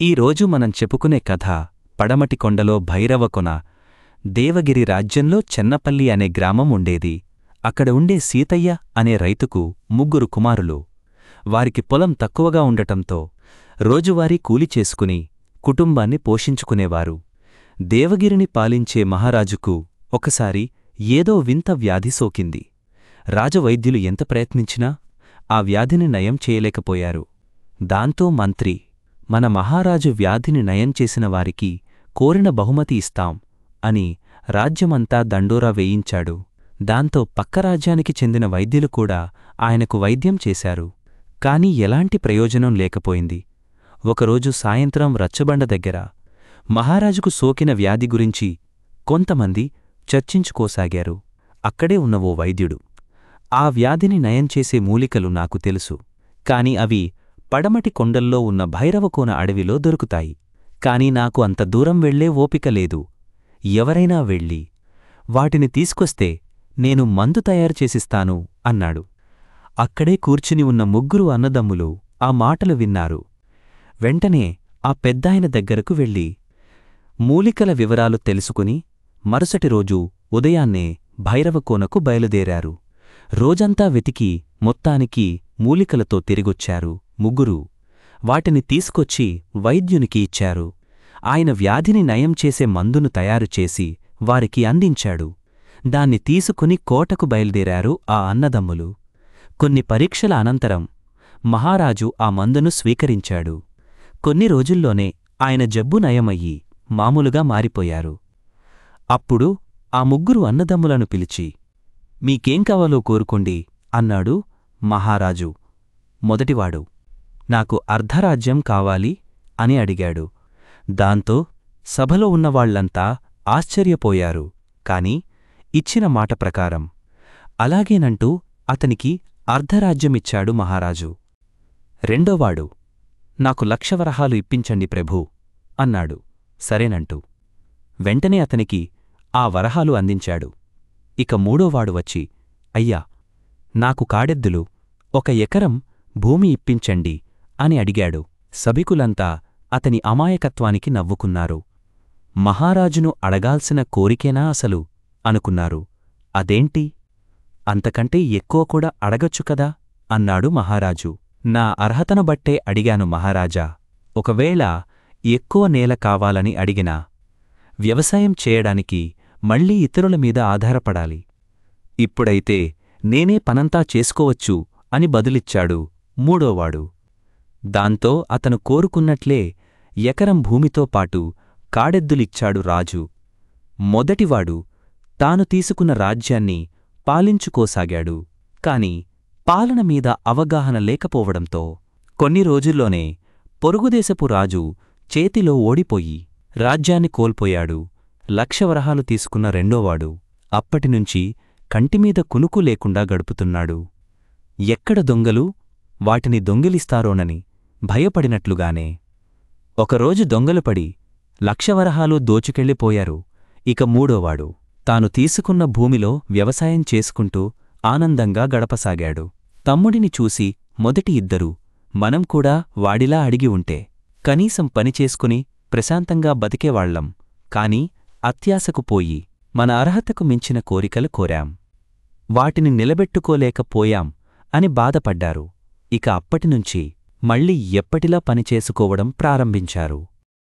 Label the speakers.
Speaker 1: ఈరోజు మనం చెప్పుకునే కథ పడమటి కొండలో భైరవకొన. దేవగిరి రాజ్యంలో చెన్నపల్లి అనే గ్రామం ఉండేది. అక్కడ ఉండే సీతయ్య అనే రైతుకు 3 కుమారులు. వారికి పొలం తక్కువగా ఉండటంతో రోజువారీ కూలి చేసుకుని కుటుంబాన్ని పోషించుకునేవారు. దేవగిరిని పాలించే మహారాజుకు ఒకసారి ఏదో వింత వ్యాధి సోకింది. రాజవైద్యులు ఎంత ప్రయత్నించినా ఆ వ్యాధిని నయం చేయలేకపోయారు. దాంతో మంత్రి, మన మహారాజు వ్యాధిని నయం చేసిన వారికి కోరిన బహుమతి ఇస్తాం అని రాజ్యమంతా దండోరా వేయించాడు. దాంతో పక్క రాజ్యానికి చెందిన వైద్యులు కూడా ఆయనకు వైద్యం చేశారు. కాని ఎలాంటి ప్రయోజనం లేకపోయింది. ఒకరోజు సాయంత్రం రచ్చబండ దగ్గర మహారాజుకు సోకిన వ్యాధి గురించి కొంతమంది చర్చించుకోసాగారు. అక్కడే ఉన్న ఓ వైద్యుడు, ఆ వ్యాధిని నయం చేసే మూలికలు నాకు తెలుసు, కాని అవి పడమటి కొండల్లో ఉన్న భైరవకోన అడవిలో దొరుకుతాయి. కాని నాకు అంత దూరం వెళ్లే ఓపిక లేదు. ఎవరైనా వెళ్ళి వాటిని తీసుకొస్తే నేను మందు తయారు చేసిస్తాను అన్నాడు. అక్కడే కూర్చుని ఉన్న 3 అన్నదమ్ములు ఆ మాటలు విన్నారు. వెంటనే ఆ పెద్దాయన దగ్గరకు వెళ్ళి మూలికల వివరాలు తెలుసుకుని మరుసటి రోజు ఉదయాన్నే భైరవకోనకు బయలుదేరారు. రోజంతా వెతికి మొత్తానికి మూలికలతో తిరిగొచ్చారు 3. వాటిని తీసుకొచ్చి వైద్యునికి ఇచ్చారు. ఆయన వ్యాధిని నయం చేసే మందును తయారుచేసి వారికి అందించాడు. దాన్ని తీసుకుని కోటకు బయలుదేరారు ఆ అన్నదమ్ములు. కొన్ని పరీక్షల అనంతరం మహారాజు ఆ మందును స్వీకరించాడు. కొన్ని రోజుల్లోనే ఆయన జబ్బు నయమయ్యి మామూలుగా మారిపోయారు. అప్పుడు ఆ 3 అన్నదమ్ములను పిలిచి, మీకేం కావాలో కోరుకోండి అన్నాడు మహారాజు. మొదటివాడు, నాకు అర్ధరాజ్యం కావాలి అని అడిగాడు. దాంతో సభలో ఉన్నవాళ్లంతా ఆశ్చర్యపోయారు. కాని ఇచ్చిన మాట ప్రకారం అలాగేనంటూ అతనికి అర్ధరాజ్యమిచ్చాడు మహారాజు. రెండోవాడు, నాకు 1,00,000 వరహాలు ఇప్పించండి ప్రభూ అన్నాడు. సరేనంటూ వెంటనే అతనికి ఆ వరహాలు అందించాడు. ఇక మూడోవాడు వచ్చి, అయ్యా, నాకు కాడెద్దులు 1 ఎకరం భూమి ఇప్పించండి అని అడిగాడు. సభికులంతా అతని అమాయకత్వానికి నవ్వుకున్నారు. మహారాజును అడగాల్సిన కోరికేనా అసలు అనుకున్నారు. అదేంటి, అంతకంటే ఎక్కువ కూడా అడగొచ్చు కదా అన్నాడు మహారాజు. నా అర్హతను బట్టే అడిగాను మహారాజా. ఒకవేళ ఎక్కువ నేల కావాలని అడిగినా వ్యవసాయం చేయడానికి మళ్లీ ఇతరుల మీద ఆధారపడాలి. ఇప్పుడైతే నేనే పనంతా చేసుకోవచ్చు అని బదులిచ్చాడు మూడోవాడు. దాంతో అతను కోరుకున్నట్లే ఎకరం భూమితో పాటు కాడెద్దులిచ్చాడు రాజు. మొదటివాడు తాను తీసుకున్న రాజ్యాన్ని పాలించుకోసాగాడు. కాని పాలన మీద అవగాహన లేకపోవడంతో కొన్ని రోజుల్లోనే పొరుగుదేశపు రాజు చేతిలో ఓడిపోయి రాజ్యాన్ని కోల్పోయాడు. 1,00,000 వరహాలు తీసుకున్న రెండోవాడు అప్పటినుంచి కంటిమీద కునుకు లేకుండా గడుపుతున్నాడు. ఎక్కడ దొంగలు వాటిని దొంగిలిస్తారోనని భయపడినట్లుగానే ఒకరోజు దొంగలుపడి 1,00,000 వరహాలు దోచుకెళ్ళిపోయారు. ఇక మూడోవాడు తాను తీసుకున్న భూమిలో వ్యవసాయం చేసుకుంటూ ఆనందంగా గడపసాగాడు. తమ్ముడిని చూసి మొదటి ఇద్దరూ మనం కూడా వాడిలా అడిగి ఉంటే కనీసం పనిచేసుకుని ప్రశాంతంగా బతికేవాళ్లం, కాని అత్యాశకు పోయి మన అర్హతకు మించిన కోరికలు కోరాం, వాటిని నిలబెట్టుకోలేకపోయాం అని బాధపడ్డారు. ఇక అప్పటినుంచి మళ్లీ ఎప్పటిలా పనిచేసుకోవడం ప్రారంభించారు.